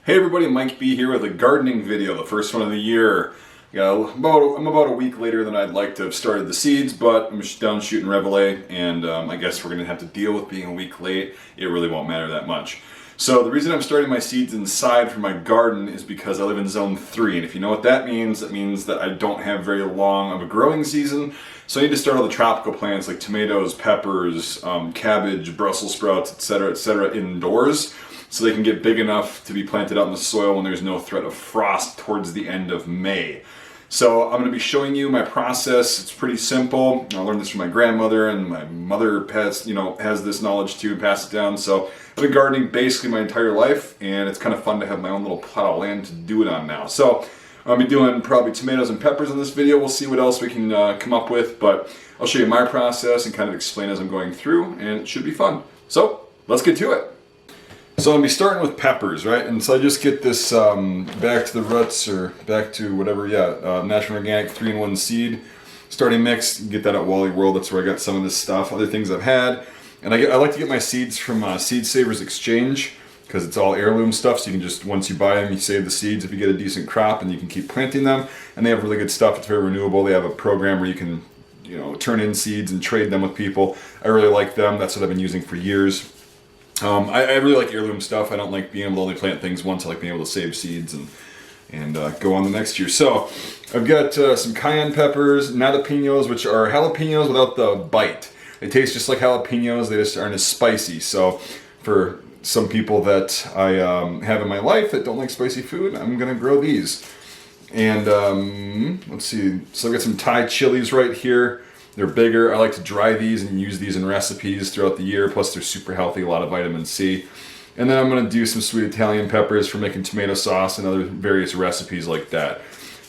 Hey everybody, Mike B here with a gardening video, the first one of the year. I'm about a week later than I'd like to have started the seeds, but I'm done shooting Reveille, and I guess we're going to have to deal with being a week late. It really won't matter that much. So the reason I'm starting my seeds inside for my garden is because I live in zone 3, and if you know what that means that I don't have very long of a growing season, so I need to start all the tropical plants like tomatoes, peppers, cabbage, Brussels sprouts, etc., indoors, so they can get big enough to be planted out in the soil when there's no threat of frost towards the end of May. So I'm going to be showing you my process. It's pretty simple. I learned this from my grandmother, and my mother has this knowledge too and passed it down. So I've been gardening basically my entire life, and it's kind of fun to have my own little plot of land to do it on now. So I'll be doing probably tomatoes and peppers in this video. We'll see what else we can come up with, but I'll show you my process and kind of explain as I'm going through, and it should be fun. So let's get to it. So I'll be starting with peppers, right? And so I just get this back to the roots, or back to whatever, natural organic 3-in-1 seed starting mix. You can get that at Wally World. That's where I got some of this stuff. Other things I've had, and I like to get my seeds from Seed Savers Exchange, because it's all heirloom stuff. So you can just, once you buy them, you save the seeds if you get a decent crop, and you can keep planting them. And they have really good stuff. It's very renewable. They have a program where you can, turn in seeds and trade them with people. I really like them. That's what I've been using for years. I really like heirloom stuff. I don't like being able to only plant things once. I like being able to save seeds and go on the next year. So I've got some cayenne peppers, jalapenos, which are jalapenos without the bite. They taste just like jalapenos. They just aren't as spicy. So for some people that I have in my life that don't like spicy food, I'm going to grow these. And let's see. So I've got some Thai chilies right here. They're bigger. I like to dry these and use these in recipes throughout the year. Plus they're super healthy, a lot of vitamin C. And then I'm going to do some sweet Italian peppers for making tomato sauce and other various recipes like that.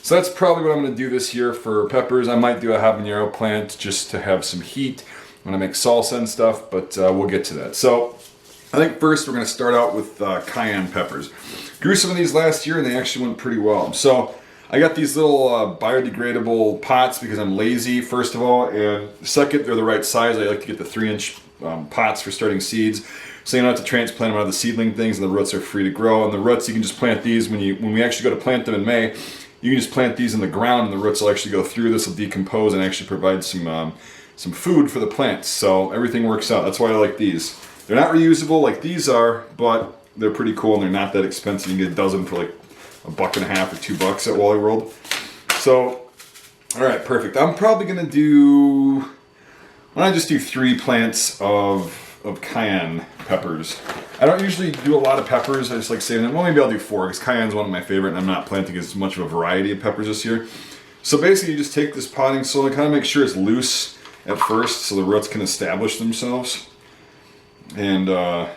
So that's probably what I'm going to do this year for peppers. I might do a habanero plant just to have some heat when I make salsa and stuff, but we'll get to that. So I think first we're going to start out with cayenne peppers. Grew some of these last year and they actually went pretty well. So I got these little biodegradable pots because I'm lazy, first of all, and second, they're the right size. I like to get the 3-inch pots for starting seeds, so you don't have to transplant them out of the seedling things, and the roots are free to grow. And the roots, you can just plant these when we actually go to plant them in May. You can just plant these in the ground, and the roots will actually go through. This will decompose and actually provide some food for the plants. So everything works out. That's why I like these. They're not reusable like these are, but they're pretty cool, and they're not that expensive. You can get a dozen for like $1.50 or $2 at Wally World. So, all right, perfect. I'm probably gonna do. Why don't I just do 3 plants of cayenne peppers? I don't usually do a lot of peppers. I just like saving them. Well, maybe I'll do 4 because cayenne's one of my favorite, and I'm not planting as much of a variety of peppers this year. So basically, you just take this potting soil and kind of make sure it's loose at first, so the roots can establish themselves. And you're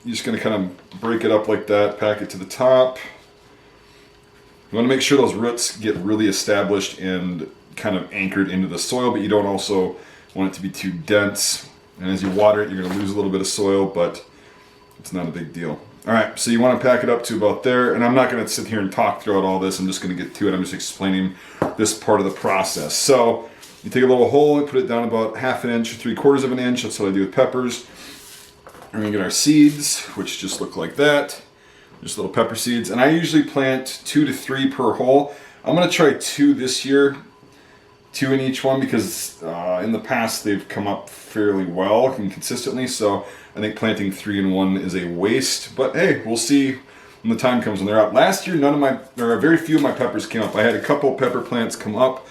just gonna kind of break it up like that. Pack it to the top. You want to make sure those roots get really established and kind of anchored into the soil, but you don't also want it to be too dense. And as you water it, you're going to lose a little bit of soil, but it's not a big deal. All right, so you want to pack it up to about there. And I'm not going to sit here and talk throughout all this. I'm just going to get to it. I'm just explaining this part of the process. So you take a little hole and put it down about 1/2 inch, 3/4 of an inch. That's what I do with peppers. We're going to get our seeds, which just look like that. Just little pepper seeds, and I usually plant 2 to 3 per hole. I'm gonna try 2 this year, 2 in each one, because in the past they've come up fairly well and consistently. So I think planting 3 in 1 is a waste. But hey, we'll see when the time comes when they're up. Last year, very few of my peppers came up. I had a couple pepper plants come up,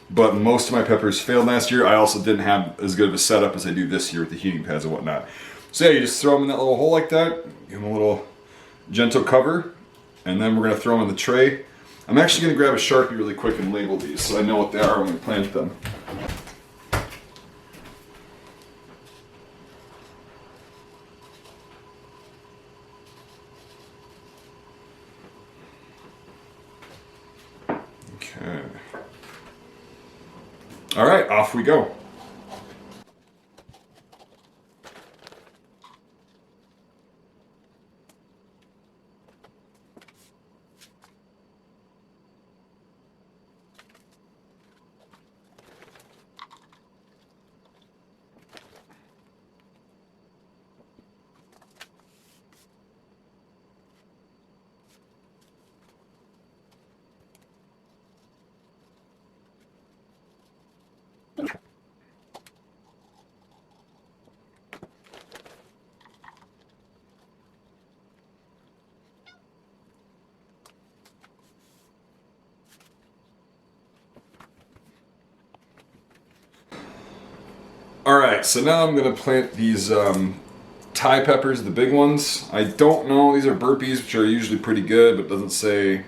but most of my peppers failed last year. I also didn't have as good of a setup as I do this year with the heating pads and whatnot. So yeah, you just throw them in that little hole like that. Give them a little gentle cover, and then we're going to throw them in the tray. I'm actually going to grab a Sharpie really quick and label these so I know what they are when we plant them. Okay. All right, off we go. Alright, so now I'm going to plant these Thai peppers, the big ones. I don't know, these are burpees, which are usually pretty good, but it doesn't say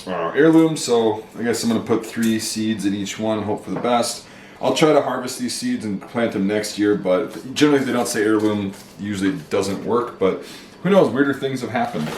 heirloom, so I guess I'm going to put 3 seeds in each one and hope for the best. I'll try to harvest these seeds and plant them next year, but generally if they don't say heirloom, usually it doesn't work, but who knows, weirder things have happened.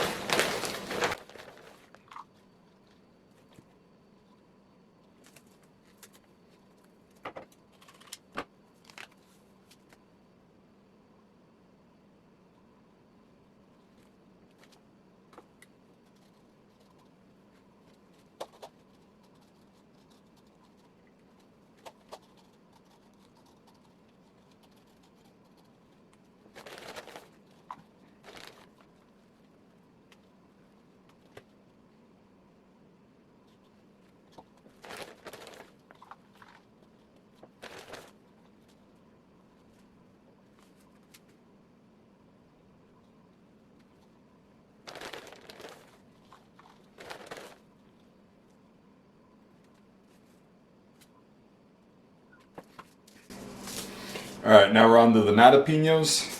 Alright, now we're on to the nadapinos.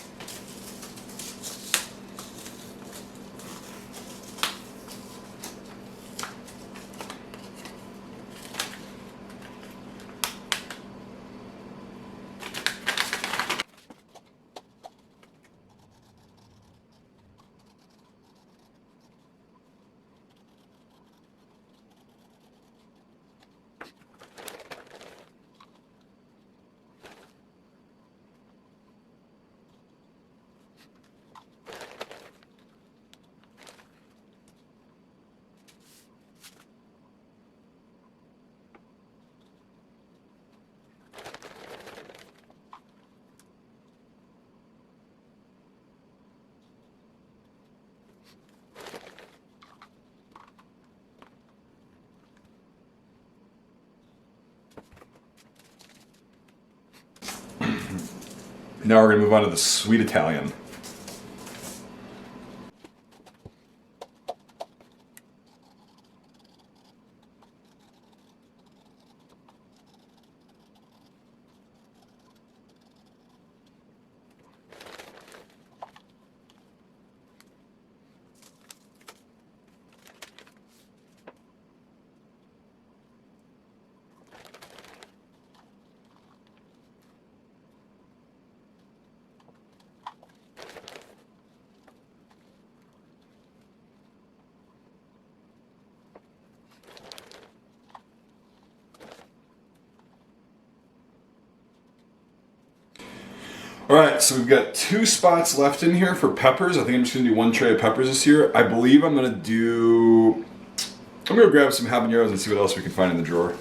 Now we're going to move on to the sweet Italian. Alright, so we've got 2 spots left in here for peppers. I think I'm just going to do 1 tray of peppers this year. I believe I'm going to grab some habaneros and see what else we can find in the drawer.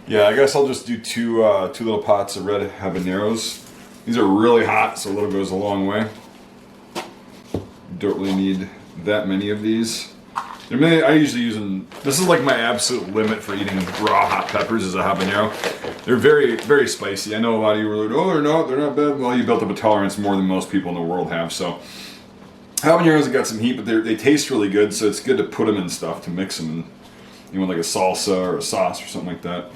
Yeah, I guess I'll just do two little pots of red habaneros. These are really hot, so a little goes a long way. Don't really need that many of these. I usually use them. This is like my absolute limit for eating raw hot peppers is a habanero. They're very, very spicy. I know a lot of you were like, oh, they're not bad. Well, you built up a tolerance more than most people in the world have. So habaneros have got some heat, but they taste really good. So it's good to put them in stuff to mix them in, you know, like a salsa or a sauce or something like that.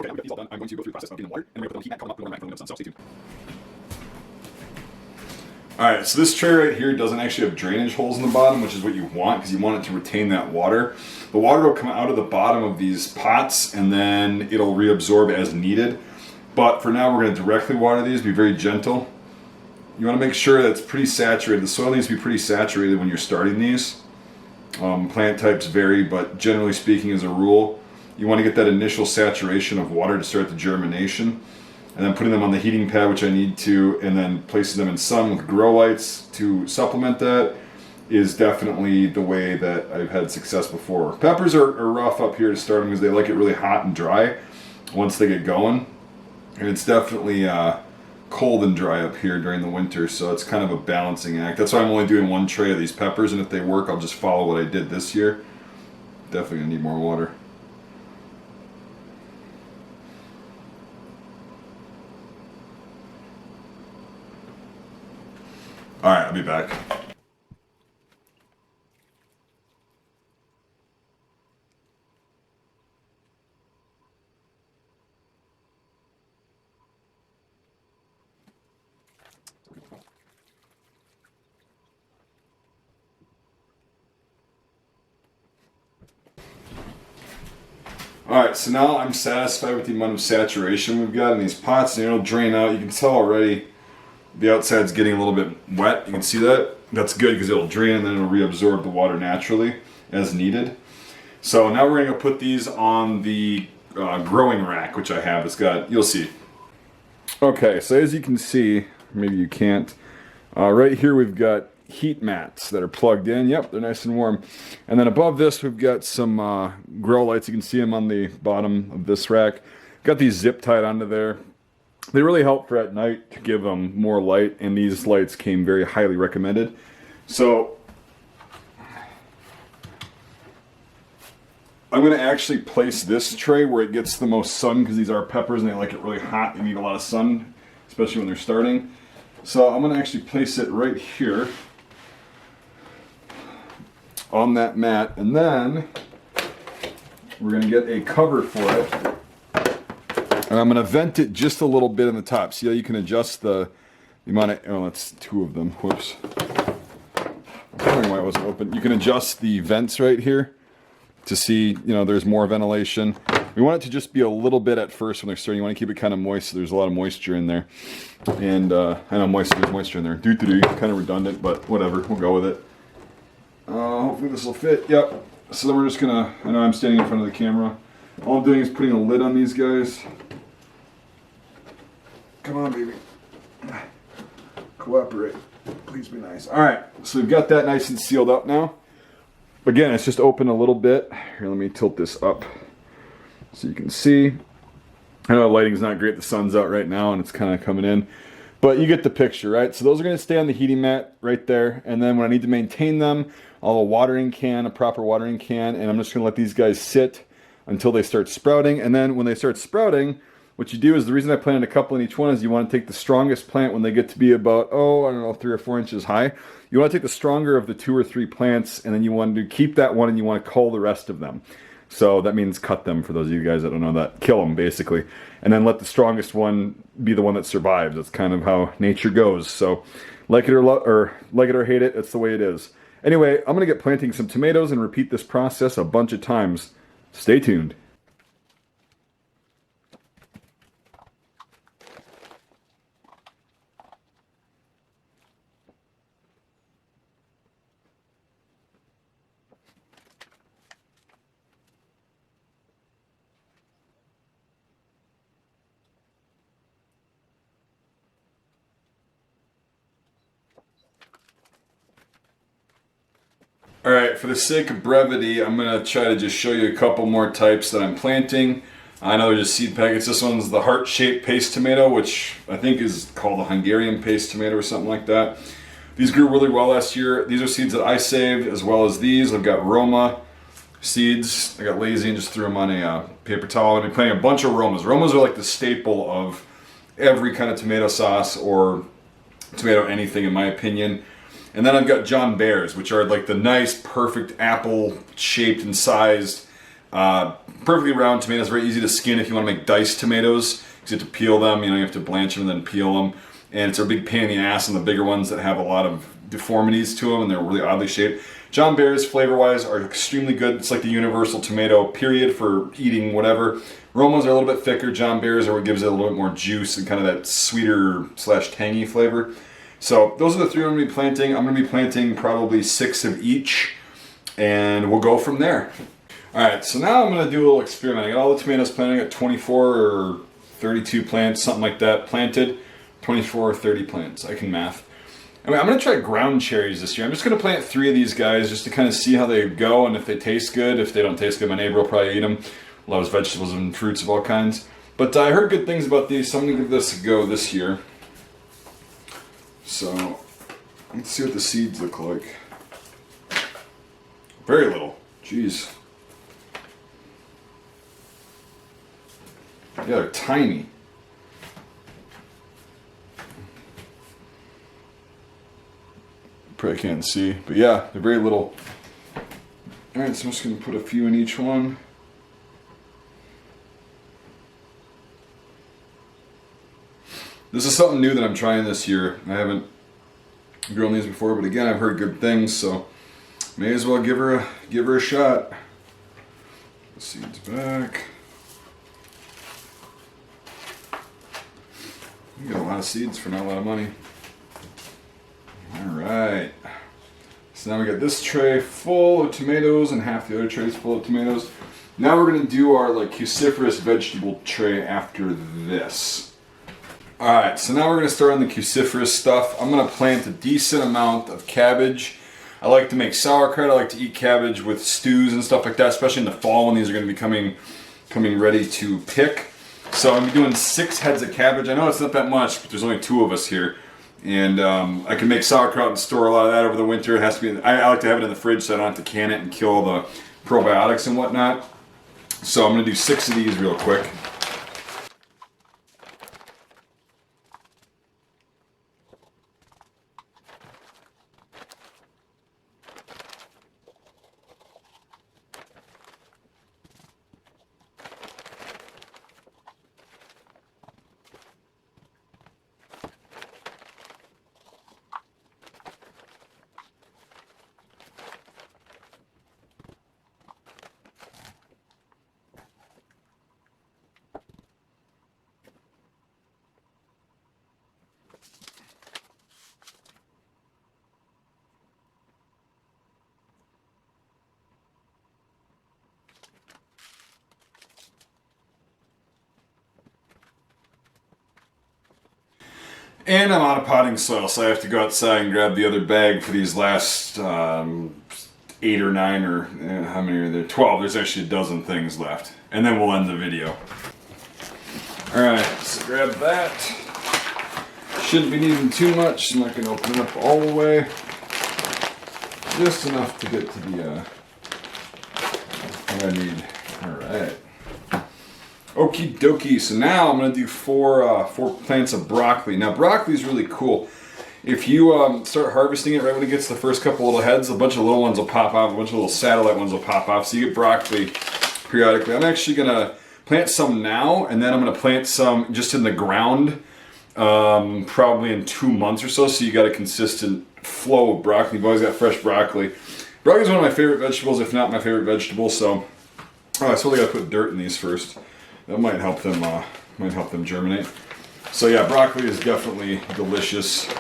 Okay, now we got these all done. I'm going to go through the process of getting them watered, and I'm going to put them on heat and come up, put them on the microphone, so stay tuned. Alright, so this tray right here doesn't actually have drainage holes in the bottom, which is what you want, because you want it to retain that water. The water will come out of the bottom of these pots, and then it'll reabsorb as needed. But for now, we're going to directly water these, be very gentle. You want to make sure that it's pretty saturated. The soil needs to be pretty saturated when you're starting these. Plant types vary, but generally speaking, as a rule, you want to get that initial saturation of water to start the germination, and then putting them on the heating pad, which I need to, and then placing them in sun with grow lights to supplement that is definitely the way that I've had success before. Peppers are rough up here to start them because they like it really hot and dry once they get going, and it's definitely cold and dry up here during the winter, so it's kind of a balancing act. That's why I'm only doing one tray of these peppers, and if they work, I'll just follow what I did this year. Definitely gonna need more water. All right, I'll be back. Alright, so now I'm satisfied with the amount of saturation we've got in these pots, and it'll drain out. You can tell already the outside's getting a little bit wet. You can see that. That's good because it'll drain and then it'll reabsorb the water naturally as needed. So now we're going to put these on the growing rack, which I have. It's got, you'll see. Okay, so as you can see, maybe you can't, right here we've got heat mats that are plugged in. Yep, they're nice and warm. And then above this we've got some grow lights. You can see them on the bottom of this rack. Got these zip tied onto there. They really help for at night to give them more light, and these lights came very highly recommended. So I'm going to actually place this tray where it gets the most sun, because these are peppers and they like it really hot. They need a lot of sun, especially when they're starting. So I'm going to actually place it right here on that mat, and then we're going to get a cover for it, and I'm going to vent it just a little bit in the top. See how you can adjust the amount of, oh, that's two of them, whoops. I'm wondering why it wasn't open. You can adjust the vents right here to see, you know, there's more ventilation. We want it to just be a little bit at first when they're starting. You want to keep it kind of moist, so there's a lot of moisture in there. And I know there's moisture in there. Kind of redundant, but whatever, we'll go with it. Hopefully this will fit. Yep. So then we're just gonna, I know I'm standing in front of the camera. All I'm doing is putting a lid on these guys. Come on, baby. Cooperate. Please be nice. All right, so we've got that nice and sealed up now. Again, it's just open a little bit. Here, let me tilt this up so you can see. I know the lighting's not great. The sun's out right now and it's kind of coming in. But you get the picture, right? So those are going to stay on the heating mat right there. And then when I need to maintain them, I'll have a watering can, a proper watering can, and I'm just going to let these guys sit until they start sprouting. And then when they start sprouting, what you do is, the reason I planted a couple in each one is you want to take the strongest plant when they get to be about, oh, I don't know, 3 or 4 inches high. You want to take the stronger of the 2 or 3 plants, and then you want to keep that one and you want to cull the rest of them. So that means cut them, for those of you guys that don't know that. Kill them, basically. And then let the strongest one be the one that survives. That's kind of how nature goes. So like it or hate it, it's the way it is. Anyway, I'm going to get planting some tomatoes and repeat this process a bunch of times. Stay tuned. Alright, for the sake of brevity, I'm going to try to just show you a couple more types that I'm planting. I know they're just seed packets. This one's the heart-shaped paste tomato, which I think is called a Hungarian paste tomato or something like that. These grew really well last year. These are seeds that I saved, as well as these. I've got Roma seeds. I got lazy and just threw them on a paper towel. I've been planting a bunch of Romas. Romas are like the staple of every kind of tomato sauce or tomato anything, in my opinion. And then I've got John Bears, which are like the nice, perfect apple-shaped and sized, perfectly round tomatoes. Very easy to skin if you want to make diced tomatoes, because you have to peel them. You know, you have to blanch them and then peel them. And it's a big pain in the ass on the bigger ones that have a lot of deformities to them, and they're really oddly shaped. John Bears, flavor-wise, are extremely good. It's like the universal tomato, period, for eating whatever. Romas are a little bit thicker. John Bears are what gives it a little bit more juice and kind of that sweeter / tangy flavor. So those are the 3 I'm going to be planting. I'm going to be planting probably 6 of each, and we'll go from there. Alright, so now I'm going to do a little experiment. I got all the tomatoes planted. I got 24 or 32 plants, something like that, planted. 24 or 30 plants. I can math. Anyway, I'm going to try ground cherries this year. I'm just going to plant 3 of these guys just to kind of see how they go and if they taste good. If they don't taste good, my neighbor will probably eat them. Loves vegetables and fruits of all kinds. But I heard good things about these, so I'm going to give this a go this year. So let's see what the seeds look like. Very little. Jeez. Yeah, they're tiny. Probably can't see, but yeah, they're very little. Alright, so I'm just going to put a few in each one. This is something new that I'm trying this year. I haven't grown these before, but again, I've heard good things, so may as well give her a shot. The seeds back. You got a lot of seeds for not a lot of money. Alright. So now we got this tray full of tomatoes and half the other trays full of tomatoes. Now we're going to do our like cruciferous vegetable tray after this. Alright, so now we're going to start on the cruciferous stuff. I'm going to plant a decent amount of cabbage. I like to make sauerkraut. I like to eat cabbage with stews and stuff like that, especially in the fall when these are going to be coming ready to pick. So I'm doing 6 heads of cabbage. I know it's not that much, but there's only 2 of us here. And I can make sauerkraut and store a lot of that over the winter. It has to be. I like to have it in the fridge so I don't have to can it and kill all the probiotics and whatnot. So I'm going to do 6 of these real quick. And I'm out of potting soil, so I have to go outside and grab the other bag for these last 8 or 9 or how many are there? 12. There's actually a dozen things left. And then we'll end the video. Alright, so grab that. Shouldn't be needing too much. I'm not going to open it up all the way. Just enough to get to the what I need. Alright. Okie dokie, so now I'm going to do 4 plants of broccoli. Now broccoli is really cool. If you start harvesting it right when it gets the first couple little heads, a bunch of little ones will pop off, a bunch of little satellite ones will pop off, so you get broccoli periodically. I'm actually going to plant some now, and then I'm going to plant some just in the ground probably in 2 months or so, so you got a consistent flow of broccoli. You've always got fresh broccoli. Broccoli is one of my favorite vegetables, if not my favorite vegetable, so I still got to put dirt in these first. That might help them germinate. So yeah, broccoli is definitely delicious.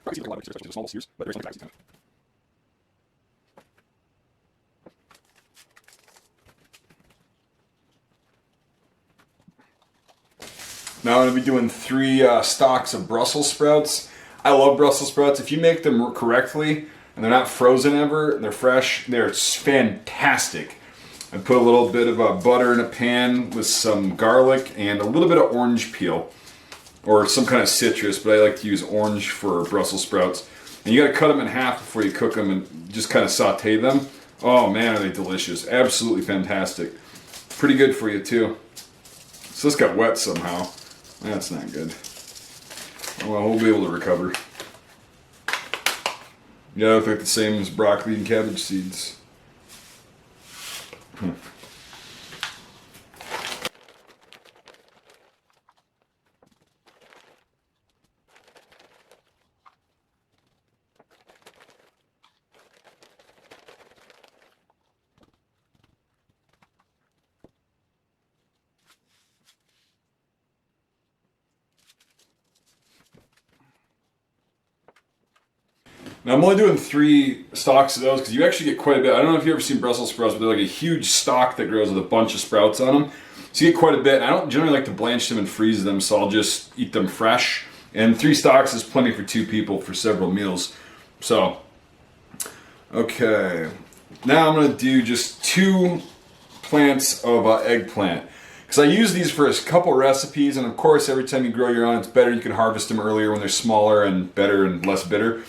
Broccoli seems like a lot of especially the small sears, but there is something flaxseed kind of. Now I'm going to be doing 3 stalks of Brussels sprouts. I love Brussels sprouts. If you make them correctly, and they're not frozen ever, and they're fresh, they're fantastic. I put a little bit of butter in a pan with some garlic and a little bit of orange peel, or some kind of citrus, but I like to use orange for Brussels sprouts. And you got to cut them in half before you cook them and just kind of saute them. Oh man, are they delicious. Absolutely fantastic. Pretty good for you too. So this got wet somehow. That's not good. Well, we'll be able to recover. Yeah, they look like the same as broccoli and cabbage seeds. Now I'm only doing 3 stalks of those because you actually get quite a bit. I don't know if you've ever seen Brussels sprouts, but they're like a huge stalk that grows with a bunch of sprouts on them. So you get quite a bit. I don't generally like to blanch them and freeze them, so I'll just eat them fresh. And 3 stalks is plenty for 2 people for several meals. So, okay. Now I'm going to do just 2 plants of eggplant. Because I use these for a couple recipes, and of course every time you grow your own it's better. You can harvest them earlier when they're smaller and better and less bitter.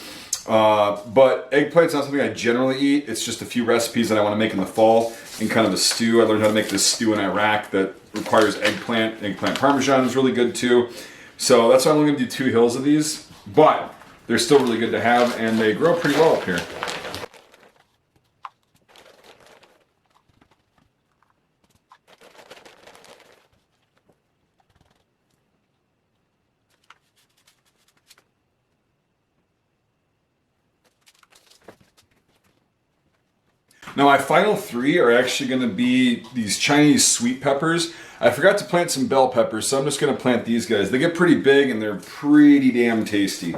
But eggplant's not something I generally eat. It's just a few recipes that I want to make in the fall in kind of a stew. I learned how to make this stew in Iraq that requires eggplant. Eggplant parmesan is really good too. So that's why I'm only going to do 2 hills of these. But they're still really good to have, and they grow pretty well up here. Now my final 3 are actually going to be these Chinese sweet peppers. I forgot to plant some bell peppers, so I'm just going to plant these guys. They get pretty big and they're pretty damn tasty.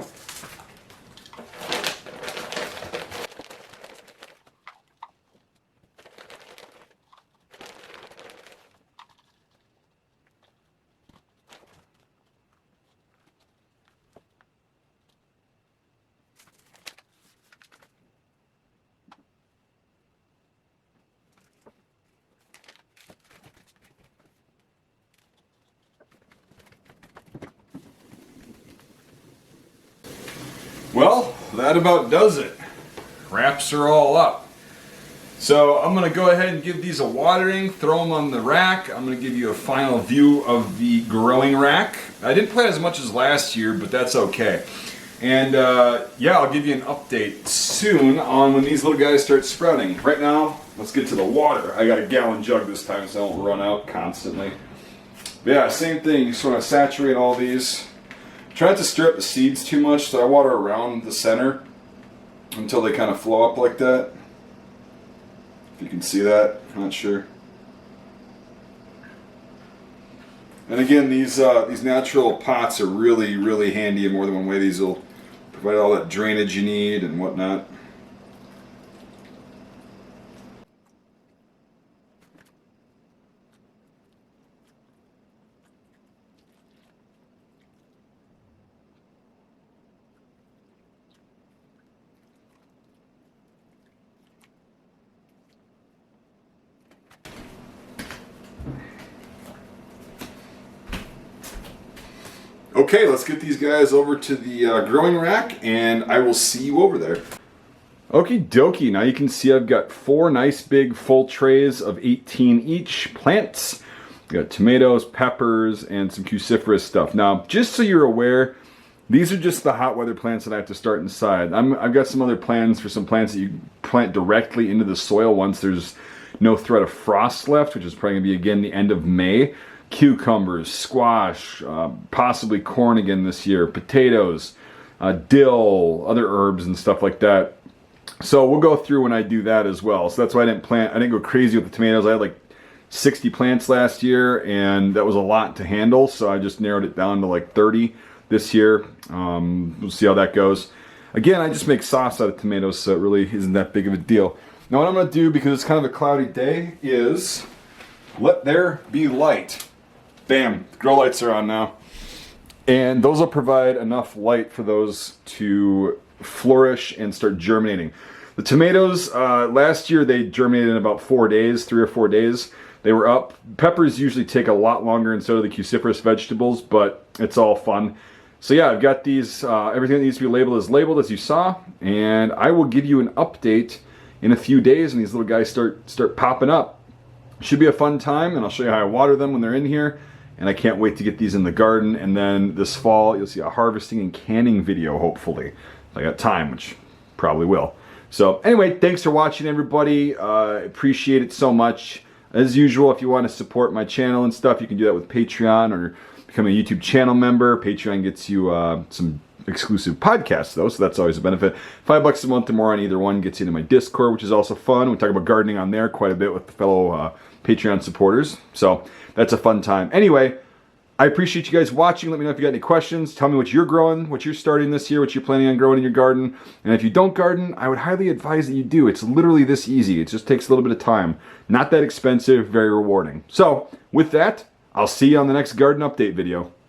Well, that about does it. Wraps are all up. So I'm going to go ahead and give these a watering, throw them on the rack. I'm going to give you a final view of the growing rack. I didn't plant as much as last year, but that's okay. And yeah, I'll give you an update soon on when these little guys start sprouting. Right now, let's get to the water. I got a gallon jug this time so I don't run out constantly. But yeah, same thing. You just want to saturate all these. Try not to stir up the seeds too much, so I water around the center until they kind of flow up like that. If you can see that, I'm not sure. And again, these natural pots are really, really handy in more than one way. These will provide all that drainage you need and whatnot. Okay, let's get these guys over to the growing rack, and I will see you over there. Okie dokie, now you can see I've got 4 nice big full trays of 18 each plants. I've got tomatoes, peppers, and some cruciferous stuff. Now, just so you're aware, these are just the hot weather plants that I have to start inside. I've got some other plans for some plants that you plant directly into the soil once there's no threat of frost left, which is probably going to be again the end of May. Cucumbers, squash, possibly corn again this year, potatoes, dill, other herbs and stuff like that. So we'll go through when I do that as well. So that's why I didn't go crazy with the tomatoes. I had like 60 plants last year, and that was a lot to handle. So I just narrowed it down to like 30 this year. We'll see how that goes. Again, I just make sauce out of tomatoes, so it really isn't that big of a deal. Now what I'm going to do, because it's kind of a cloudy day, is let there be light. Bam, grow lights are on now. And those will provide enough light for those to flourish and start germinating. The tomatoes, last year they germinated in about 4 days, 3 or 4 days. They were up. Peppers usually take a lot longer, and so do the cruciferous vegetables, but it's all fun. So yeah, I've got these, everything that needs to be labeled is labeled as you saw, and I will give you an update in a few days when these little guys start popping up. Should be a fun time, and I'll show you how I water them when they're in here. And I can't wait to get these in the garden. And then this fall, you'll see a harvesting and canning video, hopefully. If I got time, which probably will. So anyway, thanks for watching, everybody. Appreciate it so much. As usual, if you want to support my channel and stuff, you can do that with Patreon or become a YouTube channel member. Patreon gets you some exclusive podcasts, though, so that's always a benefit. $5 a month or more on either one gets you into my Discord, which is also fun. We talk about gardening on there quite a bit with the fellow Patreon supporters. So that's a fun time. Anyway, I appreciate you guys watching. Let me know if you got any questions. Tell me what you're growing, what you're starting this year, what you're planning on growing in your garden. And if you don't garden, I would highly advise that you do. It's literally this easy. It just takes a little bit of time. Not that expensive, very rewarding. So with that, I'll see you on the next garden update video.